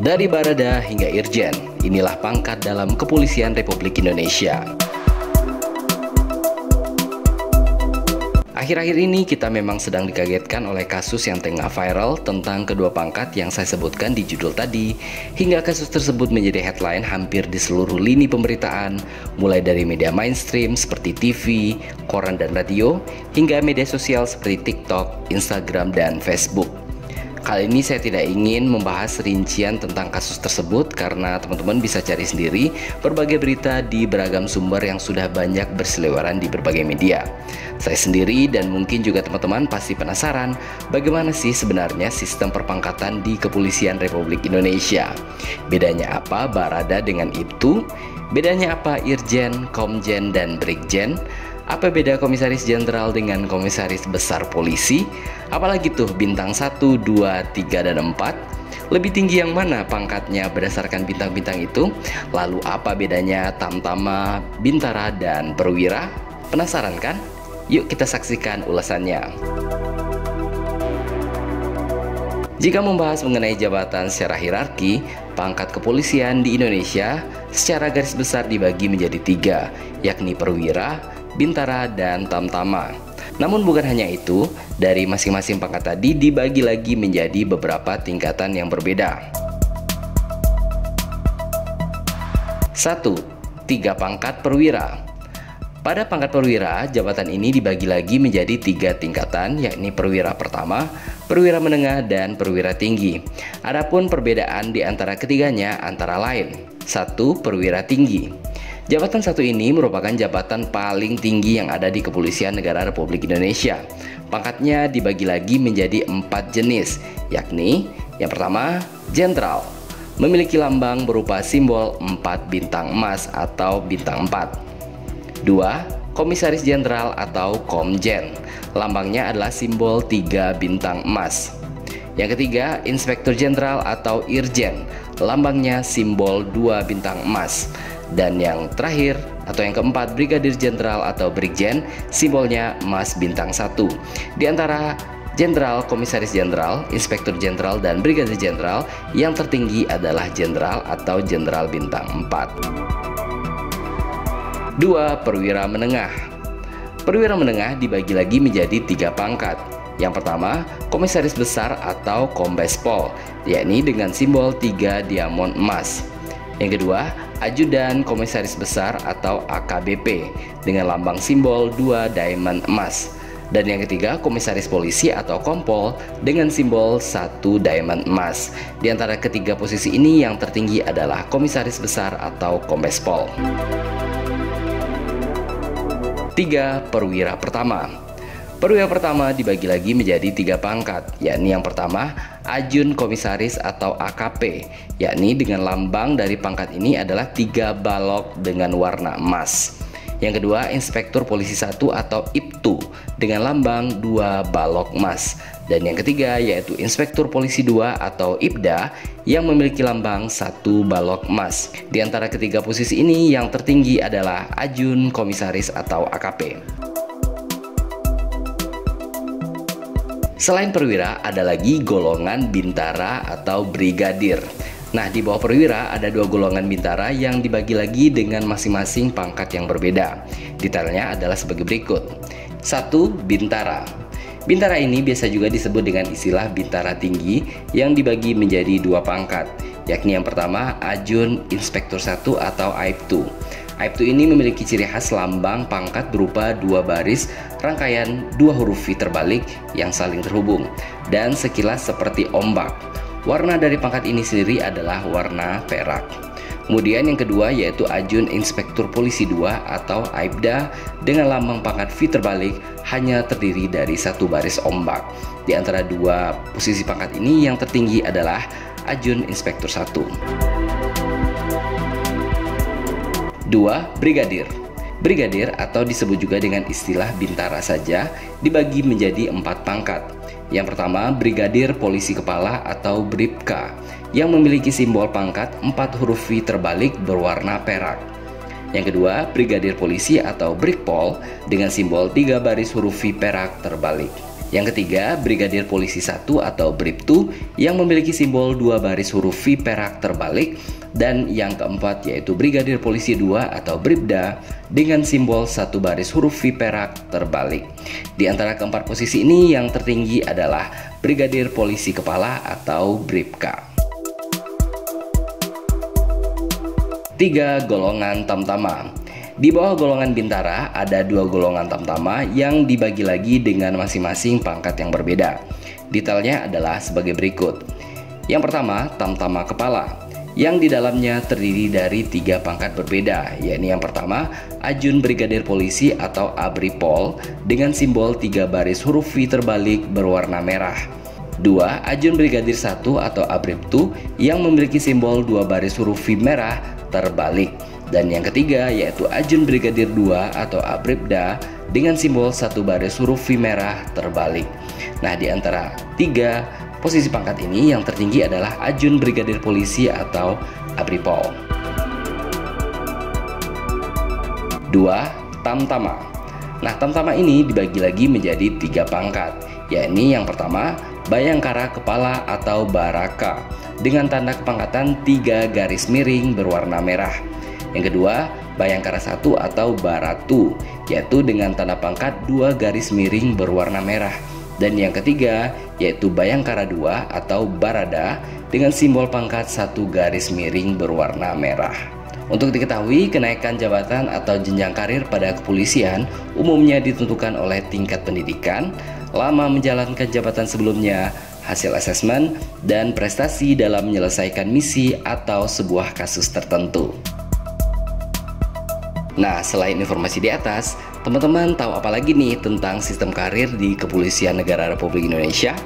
Dari Barada hingga Irjen, inilah pangkat dalam Kepolisian Republik Indonesia. Akhir-akhir ini kita memang sedang dikagetkan oleh kasus yang tengah viral tentang kedua pangkat yang saya sebutkan di judul tadi, hingga kasus tersebut menjadi headline hampir di seluruh lini pemberitaan, mulai dari media mainstream seperti TV, koran dan radio, hingga media sosial seperti TikTok, Instagram, dan Facebook. Kali ini saya tidak ingin membahas rincian tentang kasus tersebut karena teman-teman bisa cari sendiri berbagai berita di beragam sumber yang sudah banyak berseliweran di berbagai media. Saya sendiri dan mungkin juga teman-teman pasti penasaran bagaimana sih sebenarnya sistem perpangkatan di Kepolisian Republik Indonesia. Bedanya apa Barada dengan Ibtu? Bedanya apa Irjen, Komjen, dan Brigjen? Apa beda Komisaris Jenderal dengan Komisaris Besar Polisi? Apalagi tuh bintang 1, 2, 3, dan 4? Lebih tinggi yang mana pangkatnya berdasarkan bintang-bintang itu? Lalu apa bedanya Tamtama, Bintara, dan Perwira? Penasaran kan? Yuk kita saksikan ulasannya. Jika membahas mengenai jabatan secara hierarki, pangkat kepolisian di Indonesia secara garis besar dibagi menjadi 3, yakni Perwira, Bintara, dan Tamtama. Namun bukan hanya itu, dari masing-masing pangkat tadi dibagi lagi menjadi beberapa tingkatan yang berbeda. 1. 3 pangkat perwira. Pada pangkat perwira, jabatan ini dibagi lagi menjadi 3 tingkatan, yakni perwira pertama, perwira menengah, dan perwira tinggi. Adapun perbedaan di antara ketiganya antara lain: 1. Perwira tinggi. Jabatan satu ini merupakan jabatan paling tinggi yang ada di Kepolisian Negara Republik Indonesia. Pangkatnya dibagi lagi menjadi 4 jenis, yakni yang pertama, Jenderal, memiliki lambang berupa simbol 4 bintang emas atau bintang 4. 2. Komisaris Jenderal atau Komjen, lambangnya adalah simbol 3 bintang emas. Yang ketiga, Inspektur Jenderal atau Irjen, lambangnya simbol 2 bintang emas. Dan yang terakhir atau yang keempat, Brigadir Jenderal atau Brigjen, simbolnya emas bintang 1. Di antara Jenderal, Komisaris Jenderal, Inspektur Jenderal, dan Brigadir Jenderal, yang tertinggi adalah Jenderal atau Jenderal bintang 4. 2. Perwira menengah. Perwira menengah dibagi lagi menjadi 3 pangkat. Yang pertama, Komisaris Besar atau Kombes Pol, yakni dengan simbol 3 diamond emas. Yang kedua, Ajudan Komisaris Besar atau AKBP dengan lambang simbol 2 diamond emas. Dan yang ketiga, Komisaris Polisi atau Kompol dengan simbol 1 diamond emas. Di antara ketiga posisi ini yang tertinggi adalah Komisaris Besar atau Kombes Pol. 3. Perwira pertama. Perwira pertama dibagi lagi menjadi 3 pangkat, yakni yang pertama, Ajun Komisaris atau AKP, yakni dengan lambang dari pangkat ini adalah 3 balok dengan warna emas. Yang kedua, Inspektur Polisi 1 atau IPTU dengan lambang 2 balok emas. Dan yang ketiga yaitu Inspektur Polisi 2 atau IPDA yang memiliki lambang 1 balok emas. Di antara ketiga posisi ini yang tertinggi adalah Ajun Komisaris atau AKP. Selain perwira, ada lagi golongan bintara atau brigadir. Nah, di bawah perwira ada 2 golongan bintara yang dibagi lagi dengan masing-masing pangkat yang berbeda. Detailnya adalah sebagai berikut. 1. Bintara. Bintara ini biasa juga disebut dengan istilah bintara tinggi yang dibagi menjadi 2 pangkat, yakni yang pertama, Ajun Inspektur 1 atau AIPTU. AIPTU ini memiliki ciri khas lambang pangkat berupa 2 baris rangkaian 2 huruf V terbalik yang saling terhubung dan sekilas seperti ombak. Warna dari pangkat ini sendiri adalah warna perak. Kemudian yang kedua yaitu Ajun Inspektur Polisi 2 atau AIPDA dengan lambang pangkat V terbalik hanya terdiri dari 1 baris ombak. Di antara 2 posisi pangkat ini yang tertinggi adalah Ajun Inspektur 1. 2. Brigadir. Brigadir atau disebut juga dengan istilah bintara saja dibagi menjadi 4 pangkat. Yang pertama, Brigadir Polisi Kepala atau Bripka yang memiliki simbol pangkat 4 huruf V terbalik berwarna perak. Yang kedua, Brigadir Polisi atau Brikpol dengan simbol 3 baris huruf V perak terbalik. Yang ketiga, Brigadir Polisi 1 atau Bribtu yang memiliki simbol 2 baris huruf V perak terbalik. Dan yang keempat yaitu Brigadir Polisi 2 atau Bribda dengan simbol 1 baris huruf V perak terbalik. Di antara keempat posisi ini yang tertinggi adalah Brigadir Polisi Kepala atau Bribka. 3. Golongan Tamtama. Di bawah golongan bintara ada 2 golongan tamtama yang dibagi lagi dengan masing-masing pangkat yang berbeda. Detailnya adalah sebagai berikut. Yang pertama, tamtama kepala, yang di dalamnya terdiri dari 3 pangkat berbeda, yakni yang pertama, Ajun Brigadir Polisi atau Abripol dengan simbol 3 baris huruf V terbalik berwarna merah. 2. Ajun Brigadir 1 atau Abribtu yang memiliki simbol 2 baris huruf V merah terbalik. Dan yang ketiga yaitu Ajun Brigadir 2 atau Abribda dengan simbol 1 baris huruf V merah terbalik. Nah, di antara 3 posisi pangkat ini yang tertinggi adalah Ajun Brigadir Polisi atau Abripol. 2. Tamtama. Nah, tamtama ini dibagi lagi menjadi 3 pangkat, yakni yang pertama Bayangkara Kepala atau Baraka dengan tanda kepangkatan 3 garis miring berwarna merah. Yang kedua, Bayangkara 1 atau Baratu, yaitu dengan tanda pangkat 2 garis miring berwarna merah. Dan yang ketiga, yaitu Bayangkara 2 atau Barada dengan simbol pangkat 1 garis miring berwarna merah. Untuk diketahui, kenaikan jabatan atau jenjang karir pada kepolisian umumnya ditentukan oleh tingkat pendidikan, lama menjalankan jabatan sebelumnya, hasil asesmen, dan prestasi dalam menyelesaikan misi atau sebuah kasus tertentu. Nah, selain informasi di atas, teman-teman tahu apa lagi nih tentang sistem karir di Kepolisian Negara Republik Indonesia?